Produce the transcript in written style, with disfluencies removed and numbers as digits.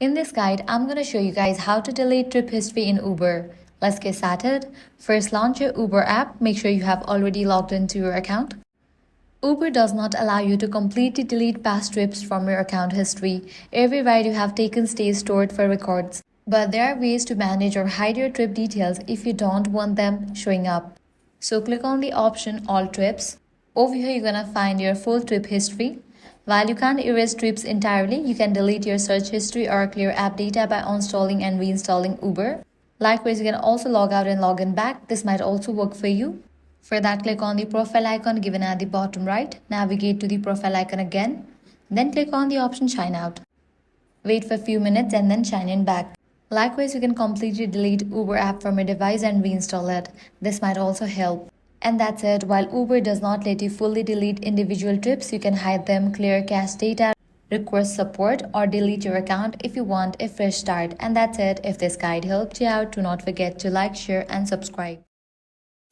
In this guide, I'm going to show you guys how to delete trip history in Uber. Let's get started. First, launch your Uber app. Make sure you have already logged into your account. Uber does not allow you to completely delete past trips from your account history. Every ride you have taken stays stored for records. But there are ways to manage or hide your trip details if you don't want them showing up. So click on the option All Trips. Over here, you're going to find your full trip history. While you can't erase trips entirely, you can delete your search history or clear app data by uninstalling and reinstalling Uber. Likewise, you can also log out and log in back. This might also work for you. For that, click on the profile icon given at the bottom right. Navigate to the profile icon again. Then click on the option Sign Out. Wait for a few minutes and then sign in back. Likewise, you can completely delete Uber app from your device and reinstall it. This might also help. And that's it. While Uber does not let you fully delete individual trips, you can hide them, clear cache data, request support, or delete your account if you want a fresh start. And that's it. If this guide helped you out, do not forget to like, share, and subscribe.